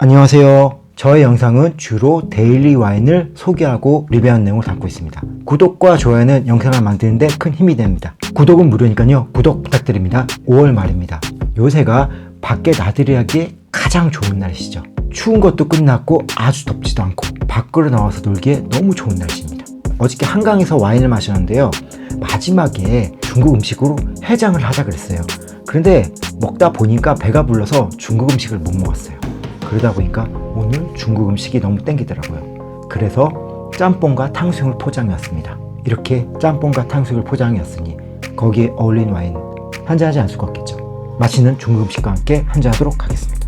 안녕하세요. 저의 영상은 주로 데일리 와인을 소개하고 리뷰하는 내용을 담고 있습니다. 구독과 좋아요는 영상을 만드는데 큰 힘이 됩니다. 구독은 무료니까요. 구독 부탁드립니다. 5월 말입니다. 요새가 밖에 나들이 하기에 가장 좋은 날씨죠. 추운 것도 끝났고 아주 덥지도 않고 밖으로 나와서 놀기에 너무 좋은 날씨입니다. 어저께 한강에서 와인을 마셨는데요. 마지막에 중국 음식으로 해장을 하자 그랬어요. 그런데 먹다 보니까 배가 불러서 중국 음식을 못 먹었어요. 그러다 보니까 오늘 중국 음식이 너무 땡기더라고요. 그래서 짬뽕과 탕수육을 포장해 왔습니다. 이렇게 짬뽕과 탕수육을 포장해 왔으니 거기에 어울리는 와인 한잔하지 않을 수가 없겠죠. 맛있는 중국 음식과 함께 한잔하도록 하겠습니다.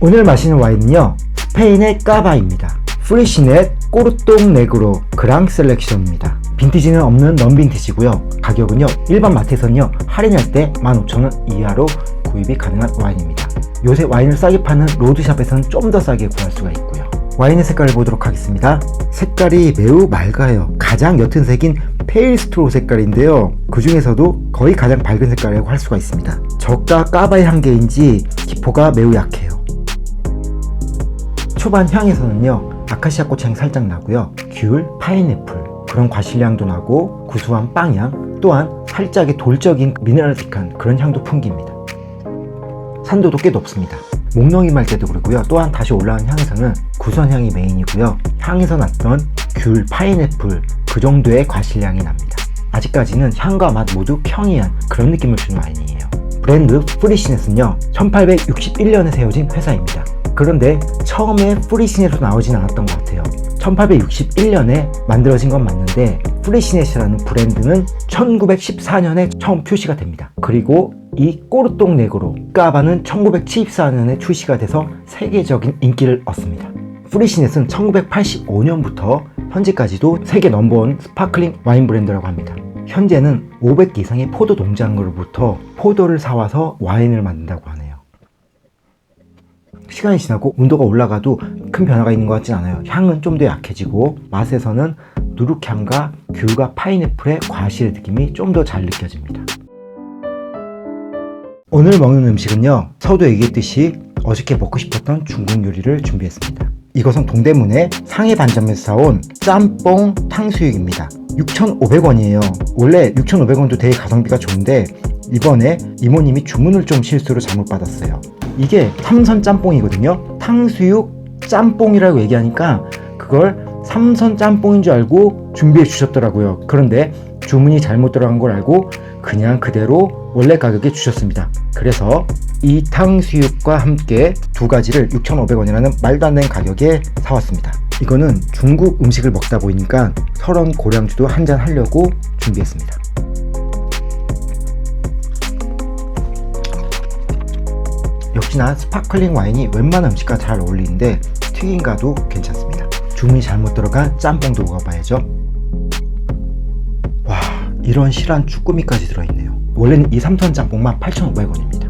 오늘 마시는 와인은요, 스페인의 까바입니다. 프리시넷 꼬르똥 네그로 그랑 셀렉션입니다. 빈티지는 없는 넌빈티지고요. 가격은요, 일반 마트에서는요 할인할 때 15,000원 이하로 구입이 가능한 와인입니다. 요새 와인을 싸게 파는 로드샵에서는 좀 더 싸게 구할 수가 있고요. 와인의 색깔을 보도록 하겠습니다. 색깔이 매우 맑아요. 가장 옅은 색인 페일 스트로 색깔인데요, 그 중에서도 거의 가장 밝은 색깔이라고 할 수가 있습니다. 저가 까바의 한계인지 기포가 매우 약해요. 초반 향에서는요, 아카시아 꽃향이 살짝 나고요, 귤, 파인애플 그런 과실향도 나고 구수한 빵향, 또한 살짝의 돌적인 미네랄틱한 그런 향도 풍깁니다. 산도도 꽤 높습니다. 목넘이 말 때도 그렇고요. 또한 다시 올라온 향에서는 구수한 향이 메인이고요. 향에서 났던 귤, 파인애플 그 정도의 과실향이 납니다. 아직까지는 향과 맛 모두 평이한 그런 느낌을 주는 와인이에요. 브랜드 프리시넷은요, 1861년에 세워진 회사입니다. 그런데 처음에 프리시넷으로 나오진 않았던 것 같아요. 1861년에 만들어진 건 맞는데 프리시넷이라는 브랜드는 1914년에 처음 출시가 됩니다. 그리고 이 꼬르똥 네그로 까바는 1974년에 출시가 돼서 세계적인 인기를 얻습니다. 프리시넷은 1985년부터 현재까지도 세계 넘버원 스파클링 와인 브랜드라고 합니다. 현재는 500개 이상의 포도 농장으로부터 포도를 사와서 와인을 만든다고 하네요. 시간이 지나고 온도가 올라가도 큰 변화가 있는 것 같진 않아요. 향은 좀 더 약해지고 맛에서는 누룩향과 귤과 파인애플의 과실의 느낌이 좀 더 잘 느껴집니다. 오늘 먹는 음식은요, 서도 얘기했듯이 어저께 먹고 싶었던 중국 요리를 준비했습니다. 이것은 동대문의 상해반점에서 사온 짬뽕 탕수육입니다. 6,500원이에요. 원래 6,500원도 되게 가성비가 좋은데 이번에 이모님이 주문을 좀 실수로 잘못 받았어요. 이게 삼선 짬뽕이거든요. 탕수육 짬뽕이라고 얘기하니까 그걸 삼선 짬뽕인 줄 알고 준비해 주셨더라고요. 그런데 주문이 잘못 들어간 걸 알고 그냥 그대로 원래 가격에 주셨습니다. 그래서 이 탕수육과 함께 두 가지를 6,500원이라는 말도 안 되는 가격에 사왔습니다. 이거는 중국 음식을 먹다 보니까 설원 고량주도 한잔 하려고 준비했습니다. 역시나 스파클링 와인이 웬만한 음식과 잘 어울리는데 튀김과도 괜찮습니다. 주문이 잘못 들어간 짬뽕도 먹어봐야죠. 와, 이런 실한 쭈꾸미까지 들어있네요. 원래는 이 삼선 짬뽕만 8,500원입니다.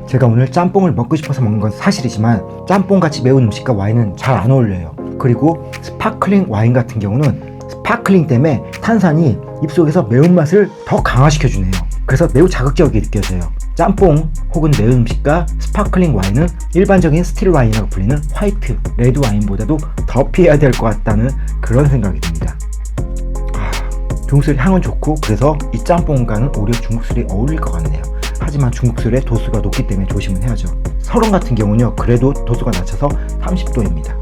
제가 오늘 짬뽕을 먹고 싶어서 먹는 건 사실이지만 짬뽕같이 매운 음식과 와인은 잘 안 어울려요. 그리고 스파클링 와인 같은 경우는 스파클링 때문에 탄산이 입속에서 매운맛을 더 강화시켜주네요. 그래서 매우 자극적이게 느껴져요. 짬뽕 혹은 매운 음식과 스파클링 와인은 일반적인 스틸 와인이라고 불리는 화이트, 레드 와인보다도 더 피해야 될 것 같다는 그런 생각이 듭니다. 중국술 향은 좋고 그래서 이 짬뽕과는 오히려 중국술이 어울릴 것 같네요. 하지만 중국술의 도수가 높기 때문에 조심은 해야죠. 설원 같은 경우는요, 그래도 도수가 낮춰서 30도입니다.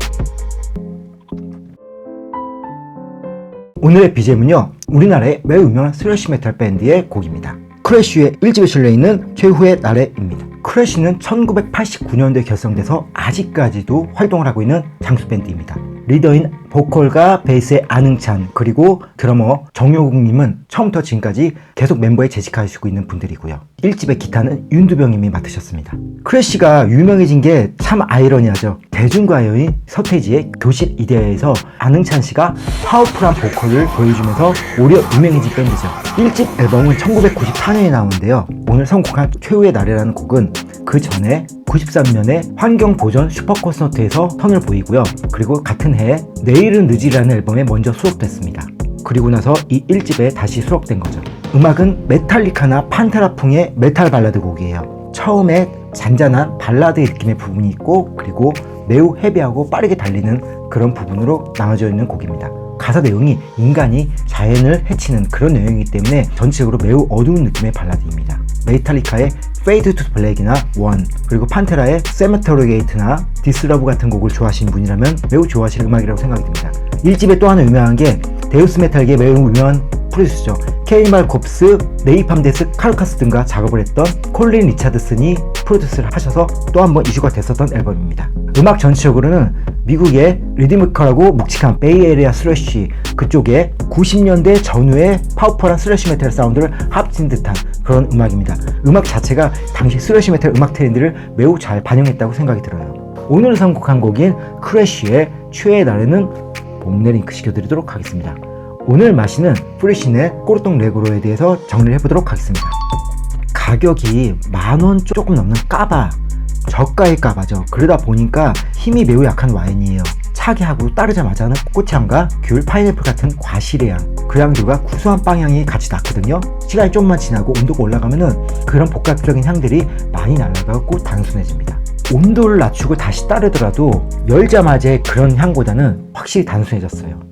오늘의 BGM은요, 우리나라의 매우 유명한 스래시 메탈 밴드의 곡입니다. 크래쉬의 1집에 실려있는 최후의 나래입니다. 크래쉬는 1989년도에 결성돼서 아직까지도 활동을 하고 있는 장수 밴드입니다. 리더인 보컬과 베이스의 안흥찬, 그리고 드러머 정효국님은 처음부터 지금까지 계속 멤버에 재직하시고 있는 분들이고요. 1집의 기타는 윤두병님이 맡으셨습니다. 크래쉬가 유명해진 게 참 아이러니하죠. 대중가요인 서태지의 교실 이데아에서 안흥찬 씨가 파워풀한 보컬을 보여주면서 오히려 유명해진 밴드죠. 1집 앨범은 1994년에 나오는데요. 오늘 선곡한 최후의 날이라는 곡은 그 전에 93년에 환경보전 슈퍼콘서트에서 선을 보이고요. 그리고 같은 해에 내일은 늦이라는 앨범에 먼저 수록됐습니다. 그리고 나서 이 1집에 다시 수록된 거죠. 음악은 메탈리카나 판테라풍의 메탈 발라드 곡이에요. 처음에 잔잔한 발라드의 느낌의 부분이 있고, 그리고 매우 헤비하고 빠르게 달리는 그런 부분으로 나눠져 있는 곡입니다. 가사 내용이 인간이 자연을 해치는 그런 내용이기 때문에 전체적으로 매우 어두운 느낌의 발라드입니다. 메탈리카의 Fade to Black이나 One, 그리고 판테라의 Cemetery Gate나 This Love 같은 곡을 좋아하시는 분이라면 매우 좋아하실 음악이라고 생각이 듭니다. 1집에 또 하나 유명한 게 데우스 메탈계의 매우 유명한 프로듀서죠. 케이니발 콥스, 네이팜 데스, 카르카스 등과 작업을 했던 콜린 리차드슨이 프로듀스를 하셔서 또 한 번 이슈가 됐었던 앨범입니다. 음악 전체적으로는 미국의 리드미컬하고 묵직한 베이에리아 스래쉬, 그쪽에 90년대 전후의 파워풀한 스래쉬 메탈 사운드를 합친 듯한 그런 음악입니다. 음악 자체가 당시 스래쉬 메탈 음악 트렌드를 매우 잘 반영했다고 생각이 들어요. 오늘 선곡한 곡인 크래쉬의 최애 날에는 봄내 링크 시켜드리도록 하겠습니다. 오늘 마시는 프리신의 꼬르똥 레고로에 대해서 정리를 해보도록 하겠습니다. 가격이 10,000원 조금 넘는 까바, 저가의 까바죠. 그러다 보니까 힘이 매우 약한 와인이에요. 차게 하고 따르자마자는 꽃향과 귤, 파인애플 같은 과실의 향, 그 향들과 구수한 빵향이 같이 났거든요. 시간이 좀만 지나고 온도가 올라가면은 그런 복합적인 향들이 많이 날아가고 단순해집니다. 온도를 낮추고 다시 따르더라도 열자마자의 그런 향보다는 확실히 단순해졌어요.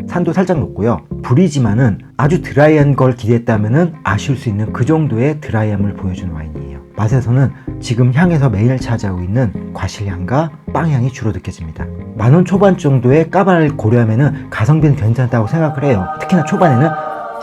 산도 살짝 높고요. 불이지만은 아주 드라이한 걸 기대했다면은 아쉬울 수 있는 그 정도의 드라이함을 보여주는 와인이에요. 맛에서는 지금 향에서 메인을 차지하고 있는 과실향과 빵향이 주로 느껴집니다. 10,000원 초반 정도의 까바를 고려하면은 가성비는 괜찮다고 생각을 해요. 특히나 초반에는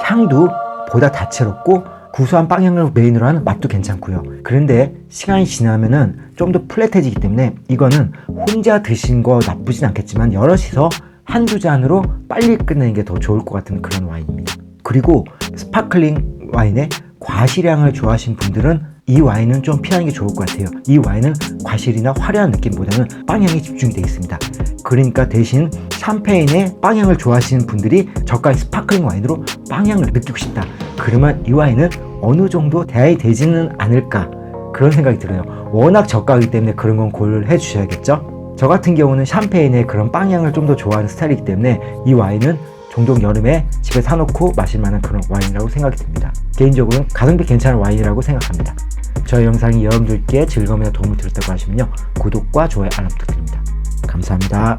향도 보다 다채롭고 구수한 빵향을 메인으로 하는 맛도 괜찮고요. 그런데 시간이 지나면은 좀 더 플랫해지기 때문에 이거는 혼자 드신 거 나쁘진 않겠지만 여럿이서 한두 잔으로 빨리 끝내는 게 더 좋을 것 같은 그런 와인입니다. 그리고 스파클링 와인의 과실향을 좋아하시는 분들은 이 와인은 좀 피하는 게 좋을 것 같아요. 이 와인은 과실이나 화려한 느낌보다는 빵향이 집중이 되어 있습니다. 그러니까 대신 샴페인의 빵향을 좋아하시는 분들이 저가의 스파클링 와인으로 빵향을 느끼고 싶다. 그러면 이 와인은 어느 정도 대안이 되지는 않을까, 그런 생각이 들어요. 워낙 저가이기 때문에 그런 건 고려를 해 주셔야겠죠. 저 같은 경우는 샴페인의 그런 빵향을 좀 더 좋아하는 스타일이기 때문에 이 와인은 종종 여름에 집에 사놓고 마실 만한 그런 와인이라고 생각이 듭니다. 개인적으로는 가성비 괜찮은 와인이라고 생각합니다. 저희 영상이 여러분들께 즐거움이나 도움을 드렸다고 하시면요, 구독과 좋아요, 알람 부탁드립니다. 감사합니다.